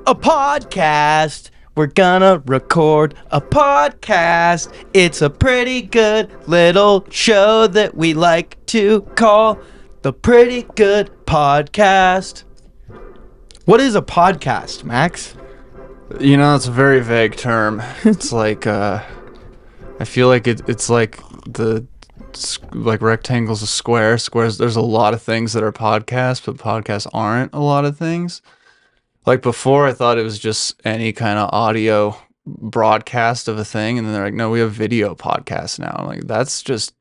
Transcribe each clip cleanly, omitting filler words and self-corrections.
a podcast. We're gonna record a podcast. It's a pretty good little show that we like to call the Pretty Good Podcast. What is a podcast, Max? You know, it's a very vague term. It's like, I feel like it's like like rectangles of squares. There's a lot of things that are podcasts, but podcasts aren't a lot of things. Like before, I thought it was just any kind of audio broadcast of a thing. And then they're like, no, we have video podcasts now. I'm like, that's just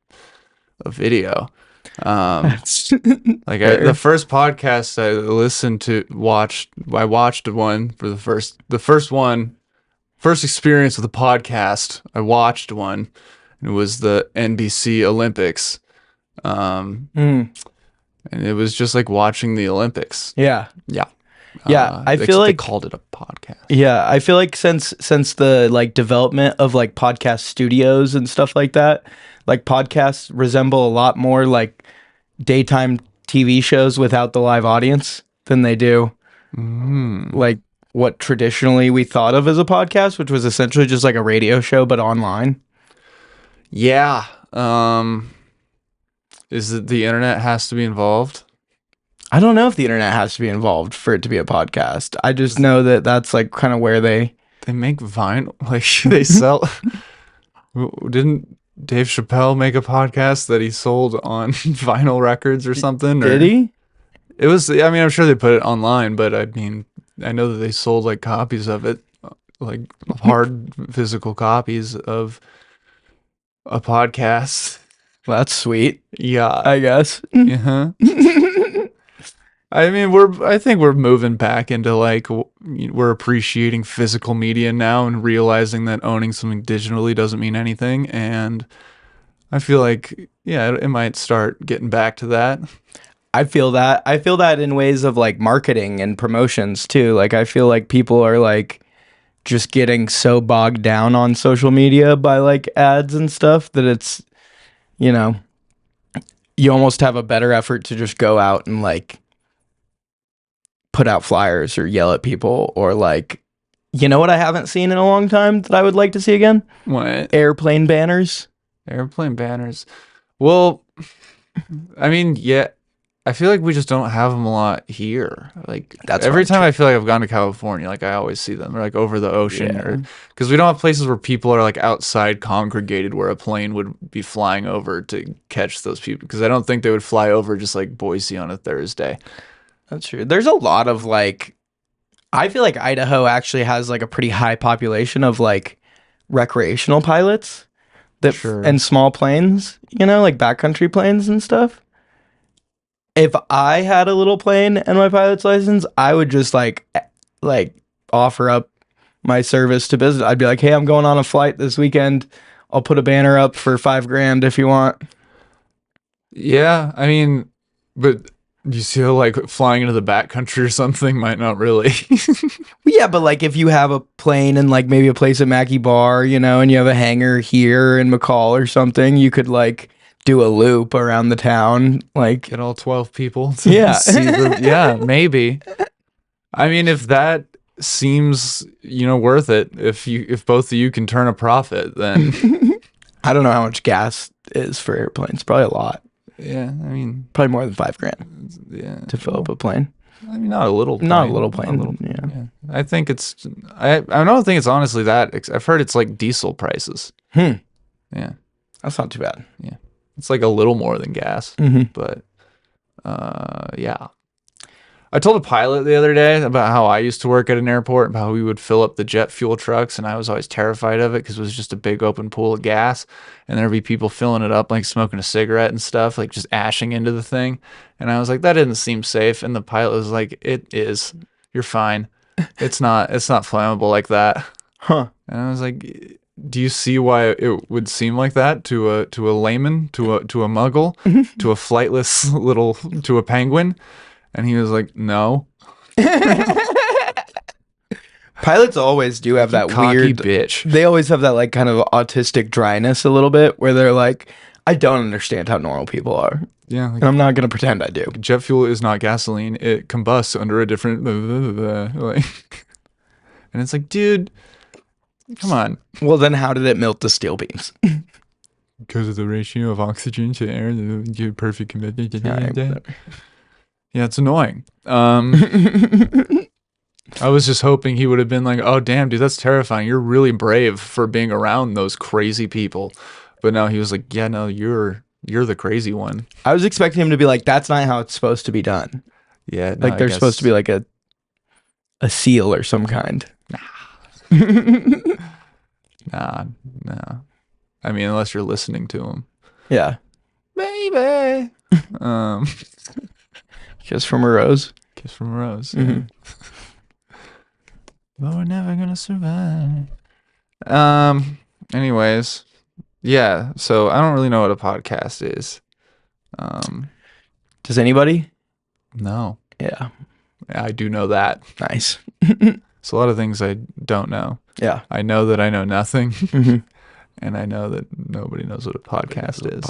a video. The first podcast I listened to, I watched one for the first experience with a podcast. I watched one. It was the NBC Olympics. And it was just like watching the Olympics. Yeah. Yeah. I feel like they called it a podcast. Yeah, I feel like since the like development of like podcast studios and stuff like that, like podcasts resemble a lot more like daytime TV shows without the live audience than they do like what traditionally we thought of as a podcast, which was essentially just like a radio show but online. Yeah. Is it the internet has to be involved? I don't know if the internet has to be involved for it to be a podcast. I just know that that's like kind of where they make vinyl. Like they sell. Didn't Dave Chappelle make a podcast that he sold on vinyl records or something? Did he? It was. I mean, I'm sure they put it online, but I mean, I know that they sold like copies of it, like hard physical copies of a podcast. Well, that's sweet. Yeah, I guess. Uh-huh. I mean, I think we're moving back into like we're appreciating physical media now and realizing that owning something digitally doesn't mean anything. And I feel like, yeah, it might start getting back to that. I feel that in ways of like marketing and promotions too. Like I feel like people are like just getting so bogged down on social media by like ads and stuff that it's, you know, you almost have a better effort to just go out and like put out flyers or yell at people or like, you know what I haven't seen in a long time that I would like to see again? What? Airplane banners. Airplane banners. Well, I mean, yeah, I feel like we just don't have them a lot here. Like That's every time I feel like I've gone to California, like I always see them. They're like over the ocean, or because we don't have places where people are like outside congregated where a plane would be flying over to catch those people. Because I don't think they would fly over just like Boise on a Thursday. That's true. There's a lot of like, I feel like Idaho actually has like a pretty high population of like recreational pilots and small planes, you know, like backcountry planes and stuff. If I had a little plane and my pilot's license, I would just like offer up my service to business. I'd be like, hey, I'm going on a flight this weekend. I'll put a banner up for $5,000 if you want. Yeah, I mean, but you see how like flying into the backcountry or something might not really. Yeah, but like if you have a plane and like maybe a place at Mackey Bar, you know, and you have a hangar here in McCall or something, you could like do a loop around the town, like get all 12 people to see yeah, maybe. I mean, if that seems, you know, worth it, if both of you can turn a profit, then I don't know how much gas is for airplanes. Probably a lot. Yeah, I mean, probably more than $5,000. Yeah, to fill up a plane. I mean, not a little plane. Not a little plane. Yeah. I think it's. I don't think it's honestly that. I've heard it's like diesel prices. Yeah, that's not too bad. Yeah, it's like a little more than gas, but yeah. I told a pilot the other day about how I used to work at an airport, about how we would fill up the jet fuel trucks, and I was always terrified of it because it was just a big open pool of gas, and there'd be people filling it up, like smoking a cigarette and stuff, like just ashing into the thing. And I was like, that didn't seem safe. And the pilot was like, it is. You're fine. It's not flammable like that. Huh. And I was like, do you see why it would seem like that to a layman, to a muggle, to a flightless to a penguin? And he was like, no. Pilots always do have that cocky weird bitch. They always have that like kind of autistic dryness a little bit where they're like, I don't understand how normal people are. Yeah. And I'm not going to pretend I do. Jet fuel is not gasoline. It combusts under a different... Like, And it's like, dude, come on. Well, then how did it melt the steel beams? Because of the ratio of oxygen to air, the perfect commitment. Yeah, it's annoying. I was just hoping he would have been like, oh, damn, dude, that's terrifying. You're really brave for being around those crazy people. But no, he was like, yeah, no, you're the crazy one. I was expecting him to be like, that's not how it's supposed to be done. Yeah. No, like, they're supposed to be like a seal or some kind. Nah. I mean, unless you're listening to him. Yeah. Baby. Kiss from a rose. Kiss from a rose. Mm-hmm. But we're never gonna survive. Anyways, yeah. So I don't really know what a podcast is. Does anybody? No. Yeah. I do know that. Nice. It's a lot of things I don't know. Yeah. I know that I know nothing. Mm-hmm. And I know that nobody knows what a podcast is.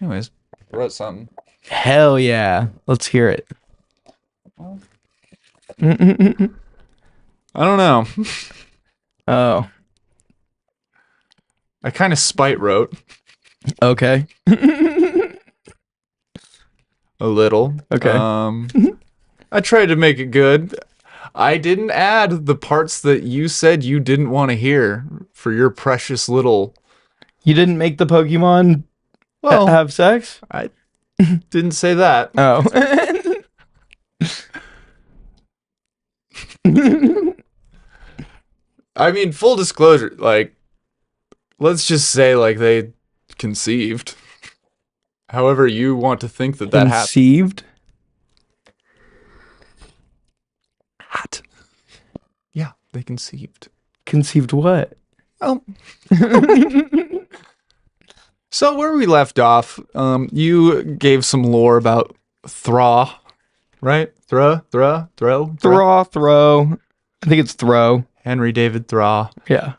Anyways, I wrote something. Hell yeah. Let's hear it. I don't know. Oh. I kind of spite wrote. Okay. A little. Okay. I tried to make it good. I didn't add the parts that you said you didn't want to hear for your precious little... You didn't make the Pokemon have sex? I didn't say that. Oh. I mean, full disclosure, like, let's just say, like, they conceived. However you want to think that happened. Conceived? Yeah, they conceived. Conceived what? Oh. So where we left off, you gave some lore about Throh, right? Throh. I think it's Throh. Henry David Throh. Yeah.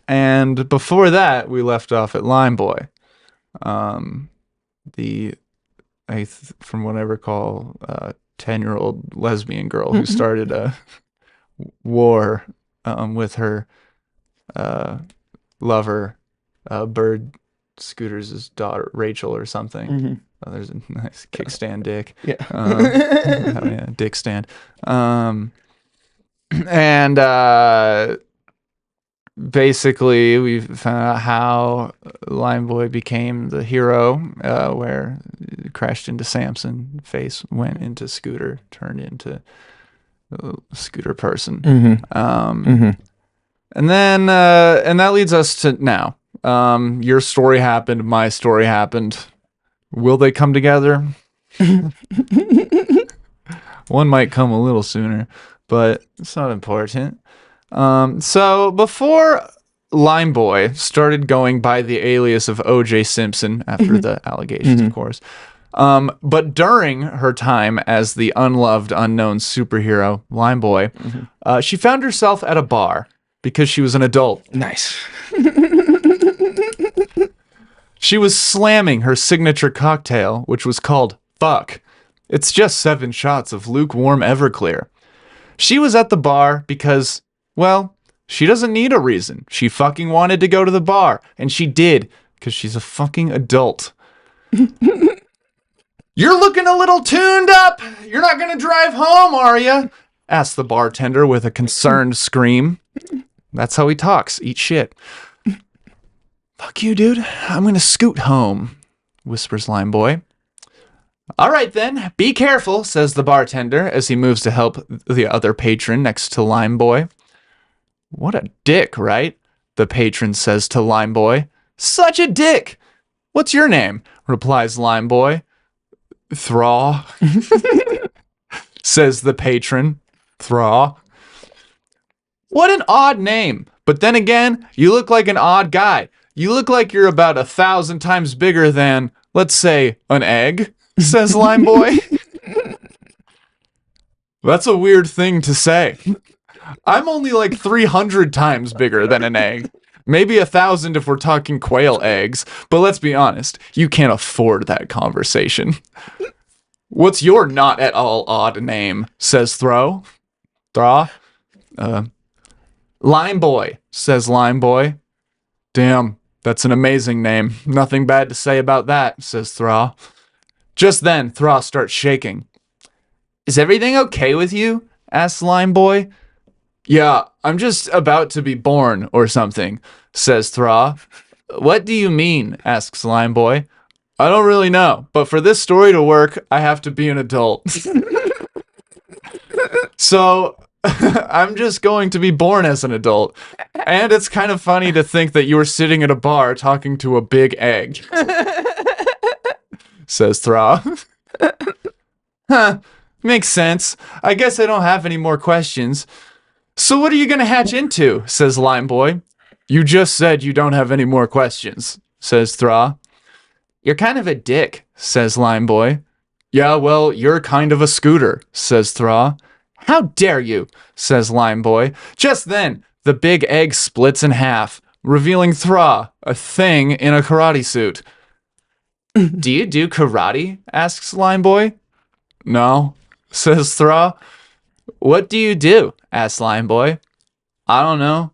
And before that, we left off at Limeboy. From what I recall, 10-year-old lesbian girl who started a war with her lover, Bird Scooters' daughter, Rachel, or something. Mm-hmm. Oh, there's a nice kickstand dick. Yeah. Yeah, dick stand. And basically, we found out how Limeboy became the hero, where it crashed into Samson, face went into Scooter, turned into a Scooter person. Mm-hmm. And then, and that leads us to now. Your story happened, my story happened. Will they come together? One might come a little sooner, but it's not important. So before Limeboy started going by the alias of O.J. Simpson after the allegations, of course, but during her time as the unloved, unknown superhero, Limeboy, she found herself at a bar because she was an adult. Nice. She was slamming her signature cocktail, which was called Fuck. It's just 7 shots of lukewarm Everclear. She was at the bar because, well, she doesn't need a reason. She fucking wanted to go to the bar, and she did, because she's a fucking adult. You're looking a little tuned up. You're not going to drive home, are you? Asked the bartender with a concerned scream. That's how he talks. Eat shit. Fuck you, dude. I'm going to scoot home, whispers Limeboy. All right, then. Be careful, says the bartender as he moves to help the other patron next to Limeboy. What a dick, right? The patron says to Limeboy. Such a dick. What's your name? Replies Limeboy. Throh, says the patron. Throh. What an odd name. But then again, you look like an odd guy. You look like you're about 1,000 times bigger than, let's say, an egg, says Limeboy. That's a weird thing to say. I'm only like 300 times bigger than an egg. Maybe 1,000 if we're talking quail eggs. But let's be honest, you can't afford that conversation. What's your not at all odd name, says Throh. Throh? Limeboy, says Limeboy. Damn, that's an amazing name. Nothing bad to say about that, says Throh. Just then, Throh starts shaking. Is everything okay with you? Asks Limeboy. Yeah, I'm just about to be born or something, says Throh. What do you mean? Asks Limeboy. I don't really know, but for this story to work, I have to be an adult. So I'm just going to be born as an adult. And it's kind of funny to think that you were sitting at a bar talking to a big egg, says Throh. Huh, makes sense. I guess I don't have any more questions. So what are you going to hatch into? Says Limeboy. You just said you don't have any more questions, says Throh. You're kind of a dick, says Limeboy. Yeah, well, you're kind of a scooter, says Throh. How dare you, says Limeboy. Just then, the big egg splits in half, revealing Throh, a thing in a karate suit. Do you do karate? Asks Limeboy. No, says Throh. What do you do? Asks Limeboy. I don't know.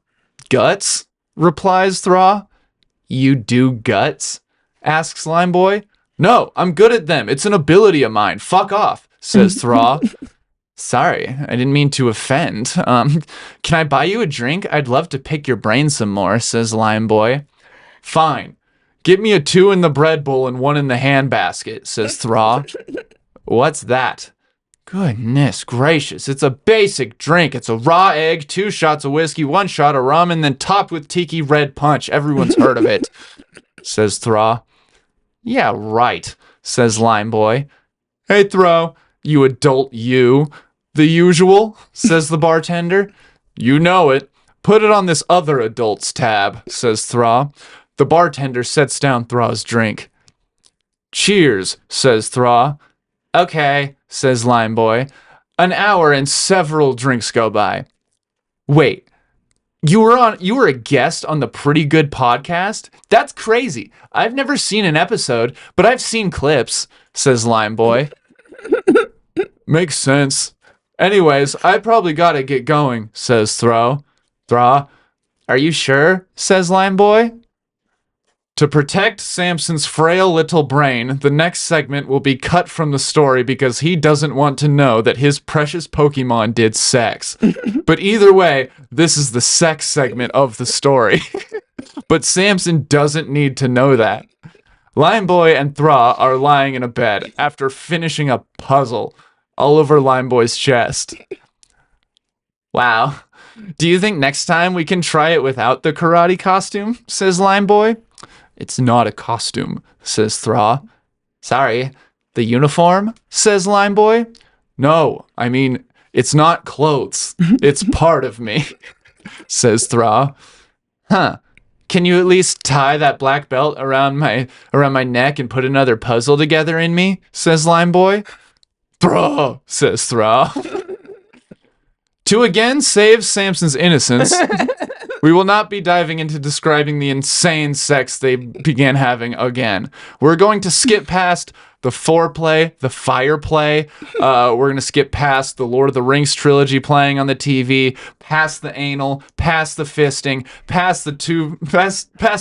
Guts? Replies Throh. You do guts? Asks Limeboy. No, I'm good at them. It's an ability of mine. Fuck off, says Throh. Sorry, I didn't mean to offend. Can I buy you a drink? I'd love to pick your brain some more, says Limeboy. Fine. Get me a 2 in the bread bowl and 1 in the handbasket, says Throh. What's that? Goodness gracious, it's a basic drink. It's a raw egg, 2 shots of whiskey, 1 shot of rum, and then topped with tiki red punch. Everyone's heard of it, says Throh. Yeah, right, says Limeboy. Hey, Throh, you adult you. The usual, says the bartender. You know it. Put it on this other adults tab, says Throh. The bartender sets down Through's drink. Cheers, says Through. Okay, says Limeboy. An hour and several drinks go by. Wait, you were a guest on the Pretty Good podcast? That's crazy. I've never seen an episode, but I've seen clips, says Limeboy. Makes sense. Anyways, I probably gotta get going, says Throh. Throh, are you sure? Says Limeboy. To protect Samson's frail little brain, the next segment will be cut from the story because he doesn't want to know that his precious Pokemon did sex. But either way, this is the sex segment of the story. But Samson doesn't need to know that. Limeboy and Throh are lying in a bed after finishing a puzzle all over Limeboy's chest. Wow. Do you think next time we can try it without the karate costume? Says Limeboy. It's not a costume, says Throh. Sorry, the uniform? Says Limeboy. No, I mean, it's not clothes. It's part of me, says Throh. Huh. Can you at least tie that black belt around my neck and put another puzzle together in me? Says Limeboy. Throh, says Throh. To again save Samson's innocence, we will not be diving into describing the insane sex they began having again. We're going to skip past the foreplay, the fireplay. We're going to skip past the Lord of the Rings trilogy playing on the TV, past the anal, past the fisting, past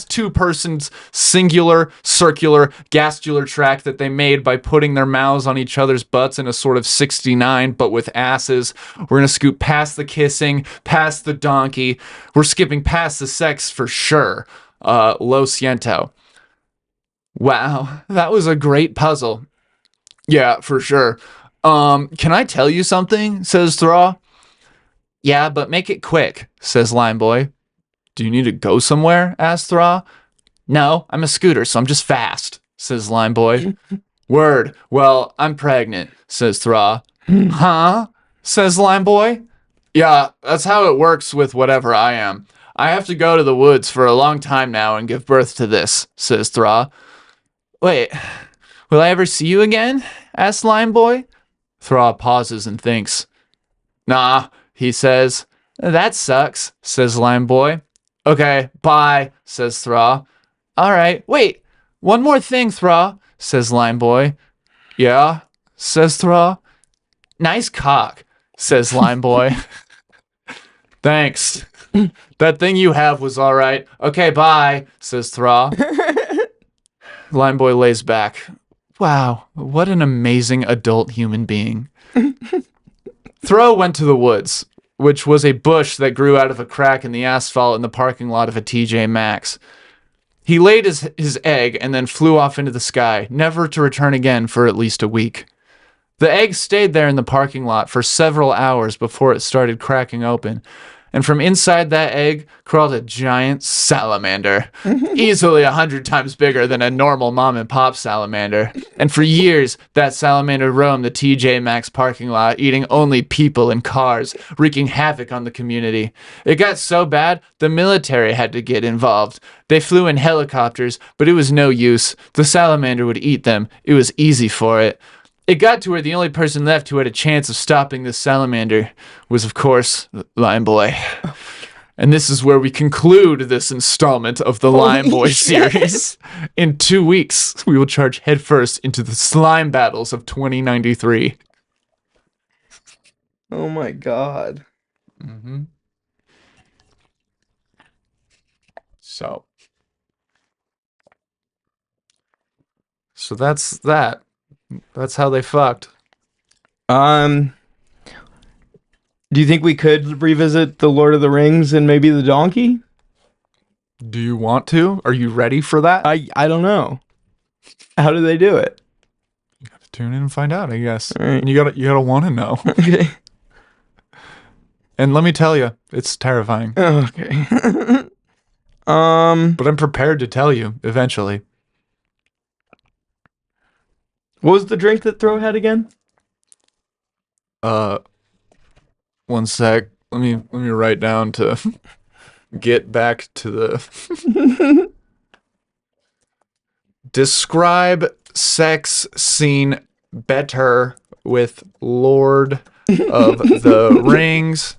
two persons singular, circular, gastular track that they made by putting their mouths on each other's butts in a sort of 69, but with asses. We're going to scoot past the kissing, past the donkey. We're skipping past the sex for sure. Lo siento. Wow, that was a great puzzle. Yeah, for sure. Can I tell you something? Says Throh. Yeah, but make it quick, says Limeboy. Do you need to go somewhere? Asks Throh. No, I'm a scooter, so I'm just fast, says Limeboy. Word. Well, I'm pregnant, says Throh. Huh? Says Limeboy. Yeah, that's how it works with whatever I am. I have to go to the woods for a long time now and give birth to this, says Throh. Wait, will I ever see you again? Asks Limeboy. Throh pauses and thinks. Nah, he says. That sucks, says Limeboy. Okay, bye, says Throh. Alright, wait, one more thing, Throh, says Limeboy. Yeah, says Throh. Nice cock, says Limeboy. Thanks. That thing you have was all right. Okay, bye, says Throh. Limeboy lays back. Wow, what an amazing adult human being. Throh went to the woods, which was a bush that grew out of a crack in the asphalt in the parking lot of a TJ Maxx. He laid his egg and then flew off into the sky, never to return again for at least a week. The egg stayed there in the parking lot for several hours before it started cracking open. And from inside that egg crawled a giant salamander, easily 100 times bigger than a normal mom and pop salamander. And for years, that salamander roamed the TJ Maxx parking lot, eating only people and cars, wreaking havoc on the community. It got so bad, the military had to get involved. They flew in helicopters, but it was no use. The salamander would eat them. It was easy for it. It got to where the only person left who had a chance of stopping this salamander was, of course, Limeboy. And this is where we conclude this installment of the Limeboy series. In 2 weeks, we will charge headfirst into the slime battles of 2093. Oh my god. Mm-hmm. So that's that. That's how they fucked. Do you think we could revisit the Lord of the Rings and maybe the donkey? Do you want to? Are you ready for that? I don't know. How do they do it? You gotta tune in and find out, I guess. All right. You gotta want to know. Okay. And let me tell you, it's terrifying. Okay. But I'm prepared to tell you eventually. What was the drink that Throw had again? One sec. Let me write down to get back to the describe sex scene better with Lord of the Rings.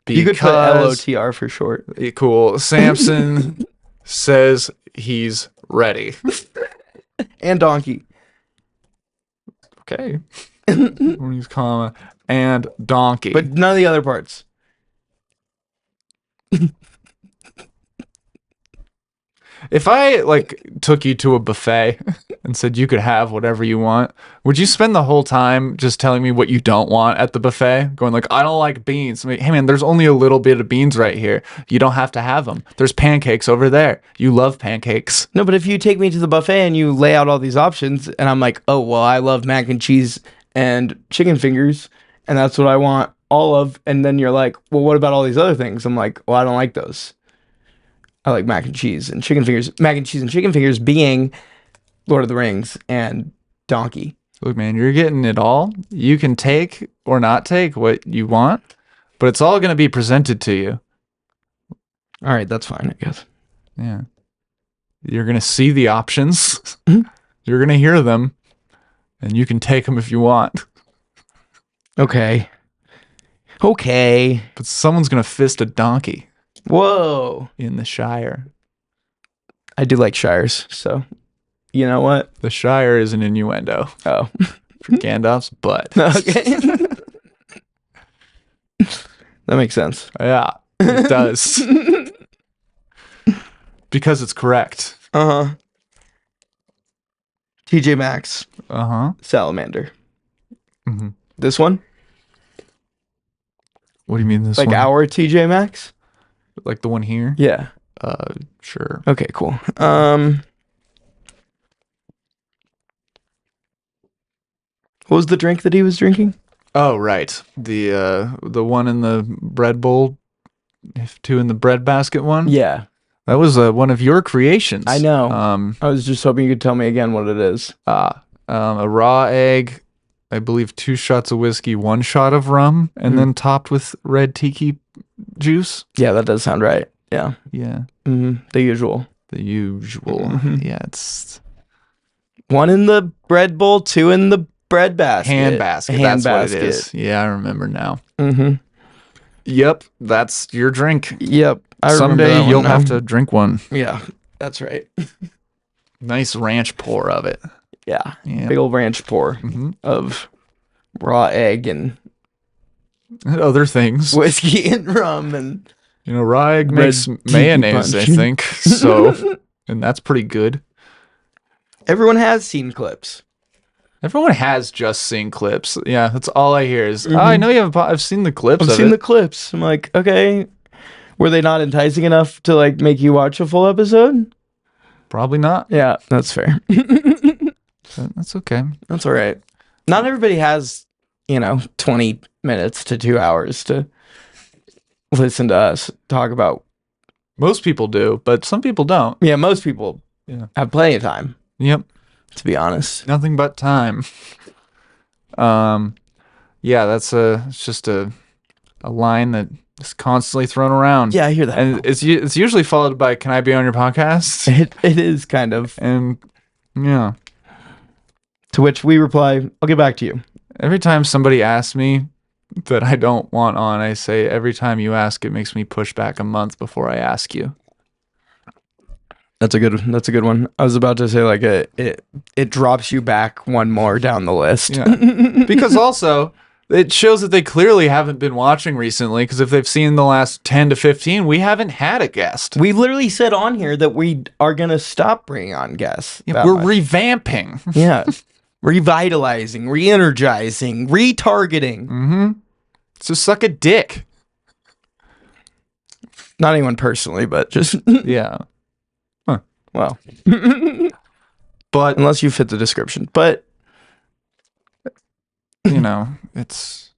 You could put LOTR for short. Cool. Samson says he's ready. And donkey. Okay. Rings, comma, and donkey. But none of the other parts. If I took you to a buffet and said you could have whatever you want, would you spend the whole time just telling me what you don't want at the buffet? Going I don't like beans. I'm like, hey man, there's only a little bit of beans right here. You don't have to have them. There's pancakes over there. You love pancakes. No, but if you take me to the buffet and you lay out all these options and I'm like, oh, well, I love mac and cheese and chicken fingers and that's what I want all of. And then you're like, well, what about all these other things? I'm like, well, I don't like those. I like mac and cheese and chicken fingers. Mac and cheese and chicken fingers being Lord of the Rings and donkey. Look, man, you're getting it all. You can take or not take what you want, but it's all going to be presented to you. All right, that's fine, I guess. Yeah. You're going to see the options. You're going to hear them, and you can take them if you want. Okay. Okay. But someone's going to fist a donkey. Whoa. In the Shire. I do like Shires, so you know what? The Shire is an innuendo. Oh. For Gandalf's butt. Okay. That makes sense. Yeah, it does. Because it's correct. Uh-huh. TJ Maxx. Uh-huh. Salamander. Mm-hmm. This one? What do you mean this one? Like our TJ Maxx? Like the one here? Yeah. Sure. Okay, cool. What was the drink that he was drinking? Oh, right. The one in the bread bowl, two in the bread basket one? Yeah. That was one of your creations. I know. I was just hoping you could tell me again what it is. A raw egg, I believe 2 shots of whiskey, 1 shot of rum, and then topped with red tiki juice. Yeah, that does sound right. Yeah. Yeah. Mm-hmm. The usual. The usual. Mm-hmm. Yeah, it's 1 in the bread bowl, 2 in the bread basket. Hand basket. Hand that's basket. What it is. Yeah, I remember now. Mm-hmm. Yep, that's your drink. Yep. Someday you'll have to drink one. Yeah, that's right. Nice ranch pour of it. Yeah. Big old ranch pour of raw egg and other things. Whiskey and rum and rye makes mayonnaise, I think. So, and that's pretty good. Everyone has seen clips. Everyone has just seen clips. Yeah, that's all I hear is, I know you have I've seen the clips. I've seen the clips. I'm like, okay. Were they not enticing enough to like make you watch a full episode? Probably not. Yeah, that's fair. That's okay. That's all right. Not everybody has, 20 minutes to 2 hours to listen to us talk about. Most people do, but some people don't. Yeah, most people have plenty of time. Yep. To be honest. Nothing but time. Yeah, it's just a line that is constantly thrown around. Yeah, I hear that. And it's usually followed by, can I be on your podcast? It is kind of. And yeah. To which we reply, I'll get back to you. Every time somebody asks me that I don't want on, I say, every time you ask, it makes me push back a month before I ask you. That's a good one. I was about to say like it drops you back one more down the list. Yeah. Because also it shows that they clearly haven't been watching recently, because if they've seen the last 10 to 15, we haven't had a guest. We literally said on here that we are going to stop bringing on guests. Yeah, we're revamping. Yeah. Revitalizing, re-energizing, retargeting. Mm-hmm. So suck a dick. Not anyone personally, but just... Yeah. Huh. Well. But... Unless you fit the description. But... it's...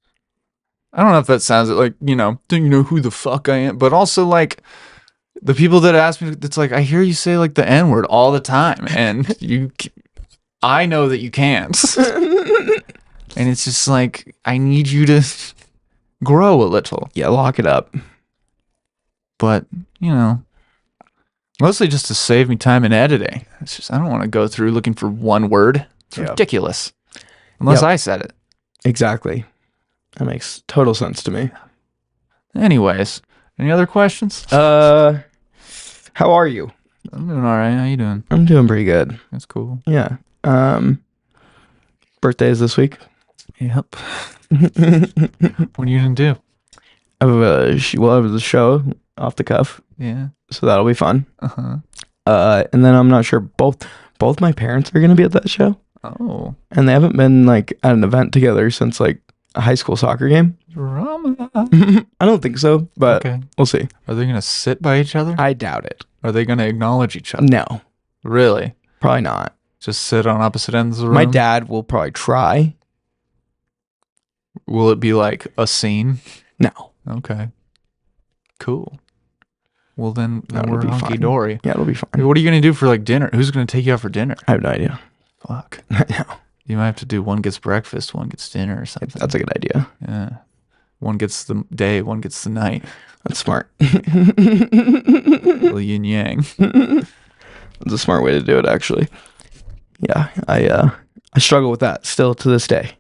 I don't know if that sounds like, do you know who the fuck I am? But also, like, the people that ask me, it's like, I hear you say, like, the N-word all the time. And I know that you can't. And it's just like, I need you to grow a little. Yeah, lock it up. But, mostly just to save me time in editing. It's just, I don't want to go through looking for one word. It's ridiculous. Unless I said it. Exactly. That makes total sense to me. Anyways, any other questions? How are you? I'm doing all right. How you doing? I'm doing pretty good. That's cool. Yeah. Birthday is this week. Yep. What are you gonna do? I have a show off the cuff. Yeah. So that'll be fun. Uh-huh. And then I'm not sure both my parents are gonna be at that show. Oh. And they haven't been like at an event together since like a high school soccer game. Drama. I don't think so, but we'll see. Are they gonna sit by each other? I doubt it. Are they gonna acknowledge each other? No. Really? Probably not. Just sit on opposite ends of the room? My dad will probably try. Will it be like a scene? No. Okay. Cool. Well, then we're be hunky-dory. Fine. Yeah, it'll be fine. What are you going to do for like dinner? Who's going to take you out for dinner? I have no idea. Fuck. No. You might have to do one gets breakfast, one gets dinner or something. That's a good idea. Yeah. One gets the day, one gets the night. That's smart. Little yin yang. That's a smart way to do it, actually. Yeah, I struggle with that still to this day.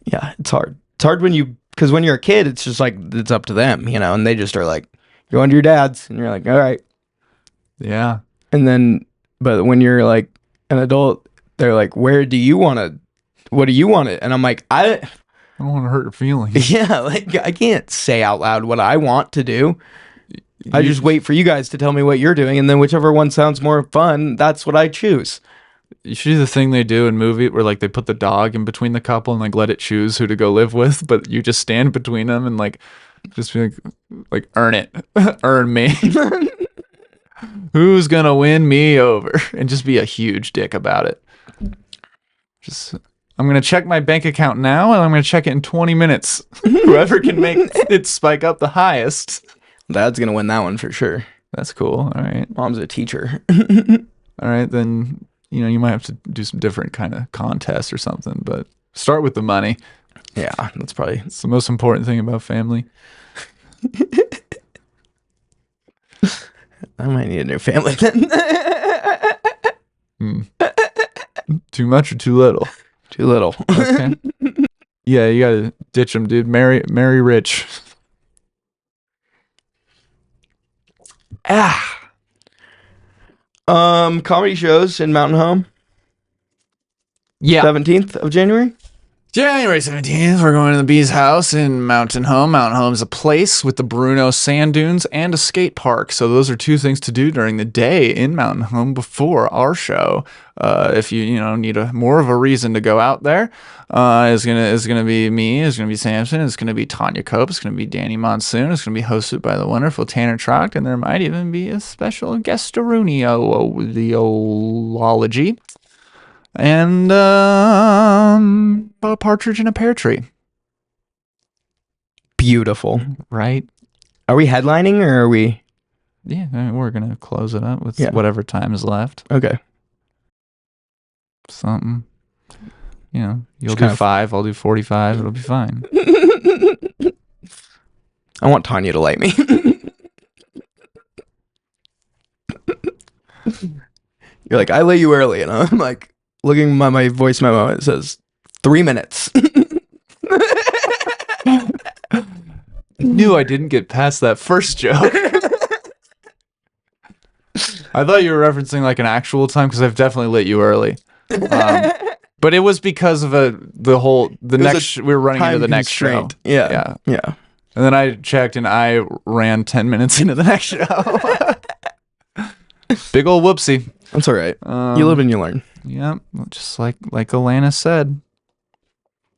Yeah, it's hard. It's hard because when you're a kid, it's just like, it's up to them, and they just are like, you're going to your dad's, and you're like, all right. Yeah. And then, but when you're like an adult, they're like, what do you want it? And I'm like, I don't want to hurt your feelings. Yeah, like I can't say out loud what I want to do. I just wait for you guys to tell me what you're doing, and then whichever one sounds more fun, that's what I choose. You should do the thing they do in movie where like they put the dog in between the couple and like let it choose who to go live with, but you just stand between them and like just be like earn it, earn me. Who's gonna win me over? And just be a huge dick about it. Just, I'm gonna check my bank account now, and I'm gonna check it in 20 minutes. Whoever can make it spike up the highest. Dad's gonna win that one for sure. That's cool. All right. Mom's a teacher. All right, then you might have to do some different kind of contest or something, but start with the money. Yeah, it's the most important thing about family. I might need a new family then. Too much or too little? Too little. Okay. Yeah, you gotta ditch them, dude. Marry rich. Comedy shows in Mountain Home. Yeah. 17th of January. January 17th, we're going to the Bee's house in Mountain Home. Mountain Home is a place with the Bruno sand dunes and a skate park. So those are two things to do during the day in Mountain Home before our show. If you need more of a reason to go out there, is gonna be me. It's gonna be Samson. It's gonna be Tanya Cope. It's gonna be Danny Monsoon. It's gonna be hosted by the wonderful Tanner Trocht, and there might even be a special guest-ology. And a partridge in a pear tree. Beautiful. Right? Are we headlining or are we? Yeah, I mean, we're going to close it up with whatever time is left. Okay. Something. You'll do 5, I'll do 45. It'll be fine. I want Tanya to like me. You're like, I lay you early. And I'm like, looking at my voice memo, it says 3 minutes. Knew I didn't get past that first joke. I thought you were referencing like an actual time because I've definitely lit you early. But it was because of we were running into the next show. Yeah. And then I checked and I ran 10 minutes into the next show. Big old whoopsie. That's all right. You live and you learn. Yeah, just like Alana said.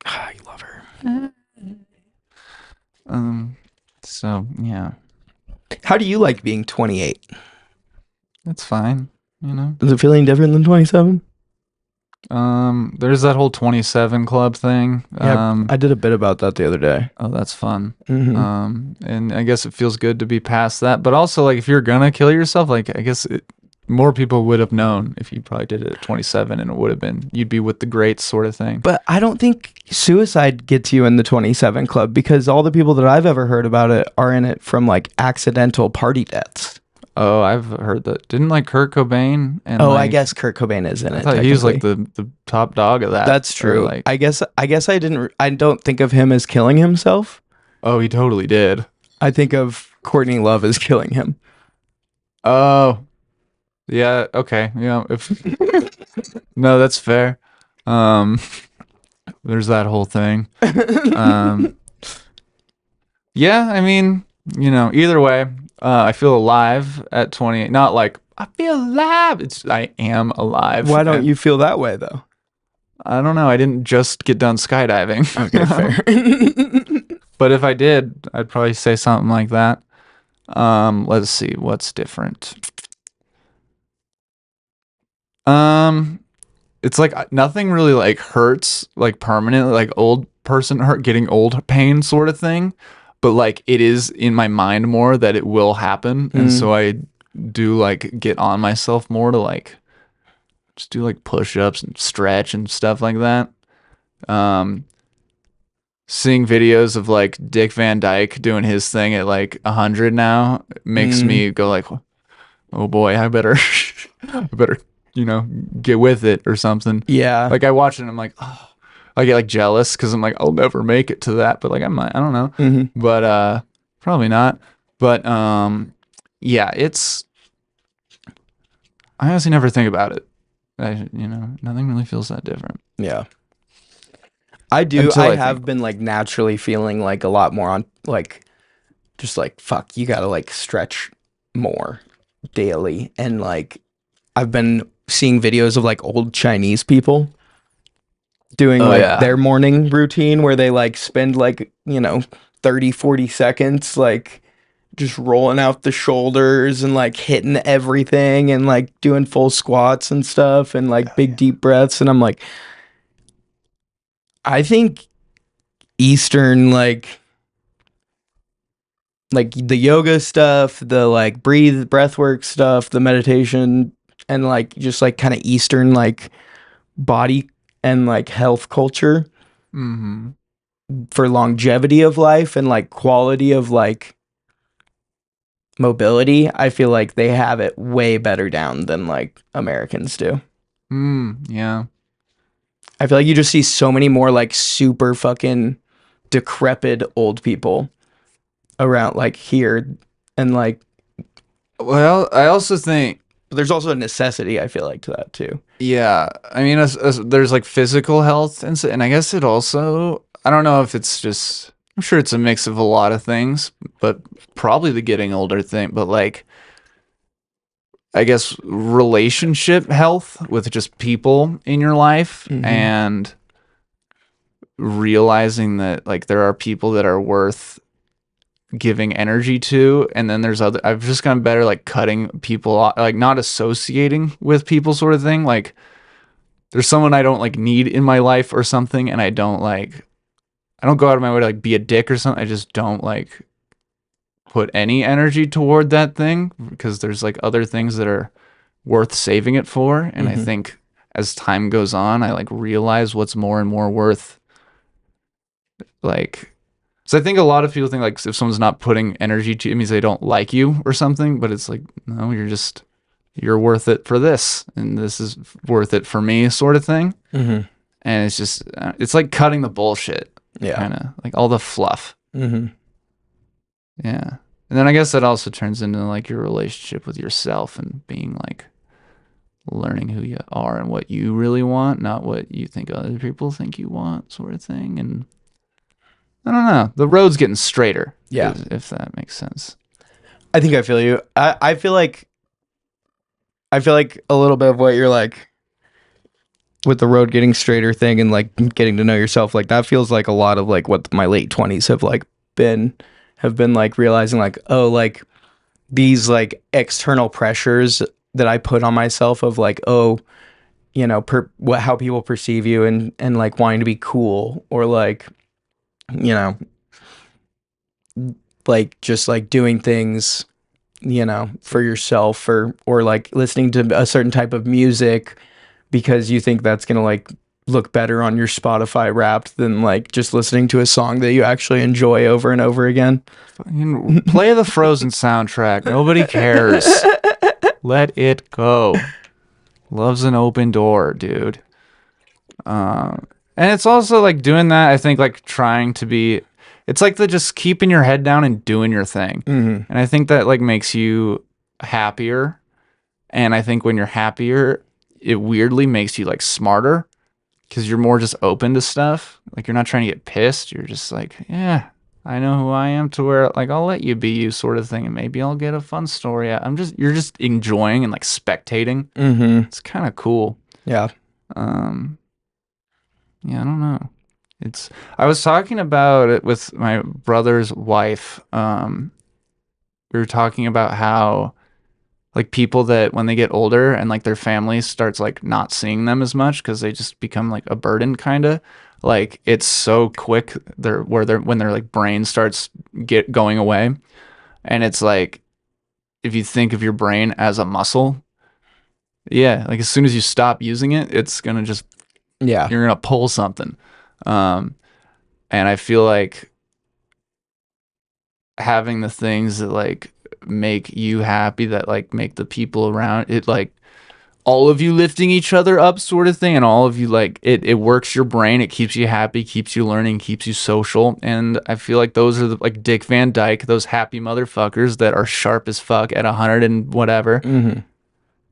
You love her. So yeah. How do you like being 28? That's fine. Is it feeling different than 27? There's that whole 27 club thing. Yeah, I did a bit about that the other day. Oh, that's fun. Mm-hmm. And I guess it feels good to be past that. But also, like, if you're gonna kill yourself, like, I guess more people would have known if you probably did it at 27, and it would have been you'd be with the greats sort of thing. But I don't think suicide gets you in the 27 club because all the people that I've ever heard about it are in it from like accidental party deaths. Oh, I've heard that. Didn't like Kurt Cobain? And I guess Kurt Cobain is in it. I thought he was like the top dog of that. That's true. Like, I guess I don't think of him as killing himself. Oh, he totally did. I think of Courtney Love as killing him. Oh, yeah. Okay. Yeah. No, that's fair. There's that whole thing. Yeah. I mean, either way. I feel alive at 28. Not like I feel alive. I am alive. Why don't you feel that way though? I don't know. I didn't just get done skydiving. Okay, fair. But if I did, I'd probably say something like that. Let's see what's different. It's like nothing really like hurts like permanently, like old person getting old pain sort of thing. But like it is in my mind more that it will happen, and so I do like get on myself more to like just do like push-ups and stretch and stuff like that. Seeing videos of like Dick Van Dyke doing his thing at like 100 now makes me go like, oh boy, I better get with it or something. Yeah, like I watch it and I'm like, oh. I get like jealous because I'm like, I'll never make it to that, but like I might, I don't know, but probably not. But yeah, I honestly never think about it. Nothing really feels that different. Yeah, I do. I have been like naturally feeling like a lot more on like, just like fuck, you gotta like stretch more daily, and like I've been seeing videos of like old Chinese people doing their morning routine where they like spend like 30-40 seconds like just rolling out the shoulders and like hitting everything and like doing full squats and stuff and like big deep breaths, and I'm like, I think Eastern like the yoga stuff, the like breath work stuff, the meditation, and like just like kind of Eastern like body and like health culture for longevity of life and like quality of like mobility, I feel like they have it way better down than like Americans do. Yeah. I feel like you just see so many more like super fucking decrepit old people around like here, and like, well, I also think But there's also a necessity, I feel like, to that too. Yeah, I mean, there's like physical health, and I guess it also, I don't know if it's just, I'm sure it's a mix of a lot of things, but probably the getting older thing. But like, I guess relationship health with just people in your life, and realizing that like there are people that are worth giving energy to, and then there's other, I've just gotten better like cutting people off, like not associating with people sort of thing. Like there's someone I don't like need in my life or something, and I don't go out of my way to like be a dick or something. I just don't like put any energy toward that thing because there's like other things that are worth saving it for. And I think as time goes on, I like realize what's more and more worth, like, so I think a lot of people think like if someone's not putting energy to it means they don't like you or something, but it's like, no, you're worth it for this, and this is worth it for me, sort of thing. And it's just, it's like cutting the bullshit. Yeah. Kind of like all the fluff. Yeah. And then I guess that also turns into like your relationship with yourself and being like learning who you are and what you really want, not what you think other people think you want, sort of thing. And I don't know. The road's getting straighter. Yeah. If that makes sense. I think I feel you. I feel like a little bit of what you're like with the road getting straighter thing and like getting to know yourself, like that feels like a lot of like what my late 20s have been like realizing like, oh, like these like external pressures that I put on myself of like, oh, you know, how people perceive you and like wanting to be cool, or like, you know, like just like doing things, you know, for yourself, or like listening to a certain type of music because you think that's gonna like look better on your Spotify Wrapped than like just listening to a song that you actually enjoy over and over again. Fucking play the Frozen soundtrack. Nobody cares. Let it go. Love's an open door, dude. And it's also like doing that, I think, like trying to be, it's like the just keeping your head down and doing your thing. And I think that like makes you happier. And I think when you're happier, it weirdly makes you like smarter because you're more just open to stuff. Like you're not trying to get pissed. You're just like, yeah, I know who I am, to where like I'll let you be you, sort of thing, and maybe I'll get a fun story. You're just enjoying and like spectating. It's kind of cool. Yeah. Yeah, I don't know. I was talking about it with my brother's wife. We were talking about how like people that when they get older and like their family starts like not seeing them as much because they just become like a burden, kind of like it's so quick when their like brain starts going away. And it's like, if you think of your brain as a muscle, yeah, like as soon as you stop using it, it's gonna just, yeah, you're gonna pull something. And I feel like having the things that like make you happy, that like make the people around it, like all of you lifting each other up, sort of thing, and all of you like it works your brain, it keeps you happy, keeps you learning, keeps you social. And I feel like those are like Dick Van Dyke, those happy motherfuckers that are sharp as fuck at 100 and whatever.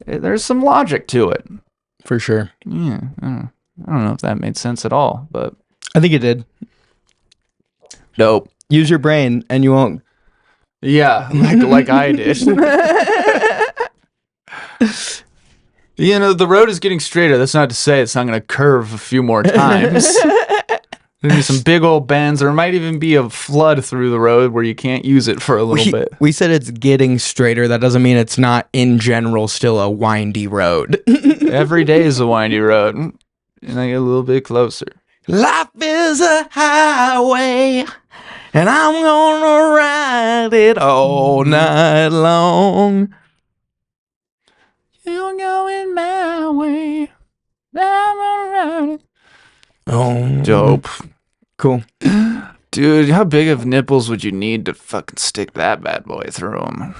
There's some logic to it, for sure. Yeah, I don't know if that made sense at all, but I think it did. Nope. Use your brain and you won't. Yeah, like I did. You know, the road is getting straighter. That's not to say it's not going to curve a few more times. There'll be some big old bends. There might even be a flood through the road where you can't use it for a little bit. We said it's getting straighter. That doesn't mean it's not, in general, still a windy road. Every day is a windy road. And I get a little bit closer. Life is a highway, and I'm gonna ride it all night long. You're going my way, I'm gonna ride it. Oh, dope. Cool. Dude, how big of nipples would you need to fucking stick that bad boy through them?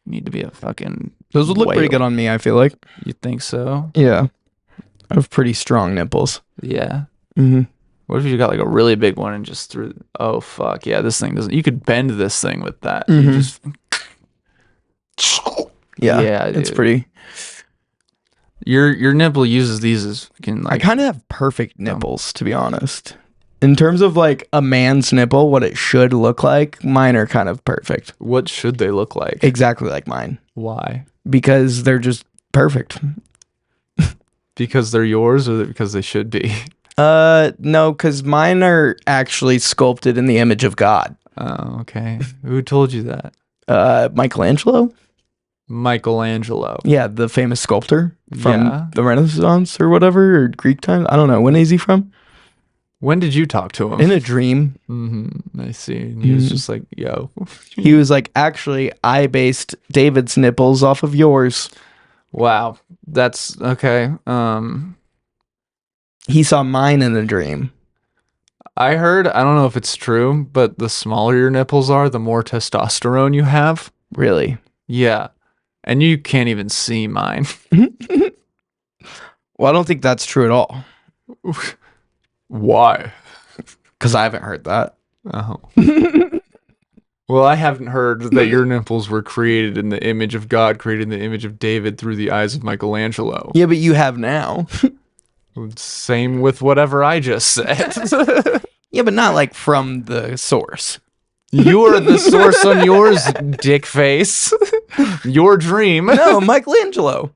You need to be a fucking Those would look pretty good on me, I feel like. You think so? Yeah. I have pretty strong nipples. Yeah. What if you got like a really big one and just threw, oh fuck, yeah, this thing doesn't, you could bend this thing with that. You just, Yeah, it's dude. pretty. Your nipple uses these as like, I kind of have perfect nipples, to be honest. In terms of like a man's nipple, what it should look like, mine are kind of perfect. What should they look like? Exactly like mine. Why? Because they're just perfect. Because they're yours, or because they should be? No, because mine are actually sculpted in the image of God. Oh, okay. Who told you that? Michelangelo? Michelangelo. Yeah, the famous sculptor from Yeah. the Renaissance or whatever, or Greek times. I don't know. When is he from? When did you talk to him? In a dream. I see. And he was just like, yo. He was like, actually, I based David's nipples off of yours. Wow. That's okay. He saw mine in a dream. I heard, I don't know if it's true, but the smaller your nipples are, the more testosterone you have. Really? Yeah. And you can't even see mine. Well, I don't think that's true at all. Why? Because I haven't heard that. Oh. Well, I haven't heard that your nipples were created in the image of God, created in the image of David through the eyes of Michelangelo. Yeah, but you have now. Same with whatever I just said. Yeah, but not like from the source. You're the source on yours, dick face. Your dream. No, Michelangelo.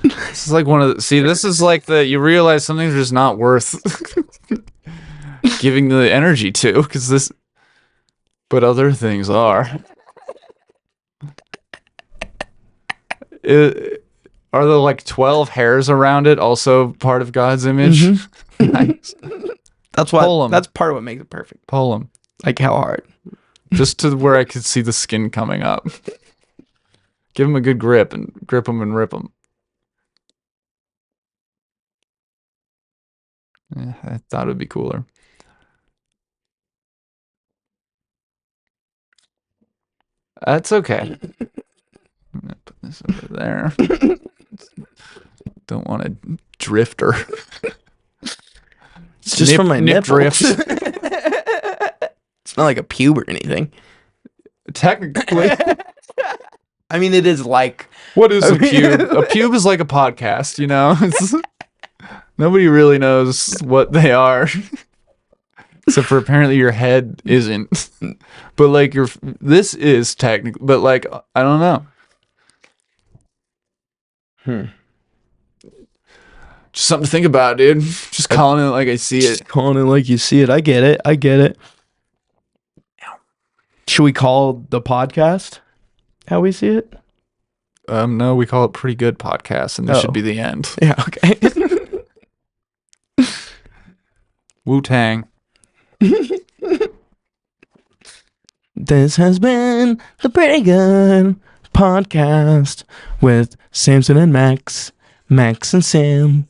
This is like one of the, see, this is like you realize something's just not worth giving the energy to, because this, but other things are. Are the like 12 hairs around it also part of God's image? Nice. That's why. That's part of what makes it perfect. Pull them. Like how hard? Just to where I could see the skin coming up. Give them a good grip and grip them and rip them. Yeah, I thought it would be cooler. That's okay. I'm gonna put this over there. Don't want a drifter. It's just from my nipples. Drift. It's not like a pube or anything. Technically. I mean, it is like... What is a pube? A pube is like a podcast, you know? Nobody really knows what they are. Except for apparently your head isn't. But like this is technically, but like, I don't know. Just something to think about, dude. Just calling it like I see it. Calling it like you see it. I get it. I get it. Should we call the podcast how we see it? No, we call it Pretty Good Podcast, and this should be the end. Yeah, okay. Wu-Tang. This has been the Pretty Good Podcast with Samson and Max and Sam.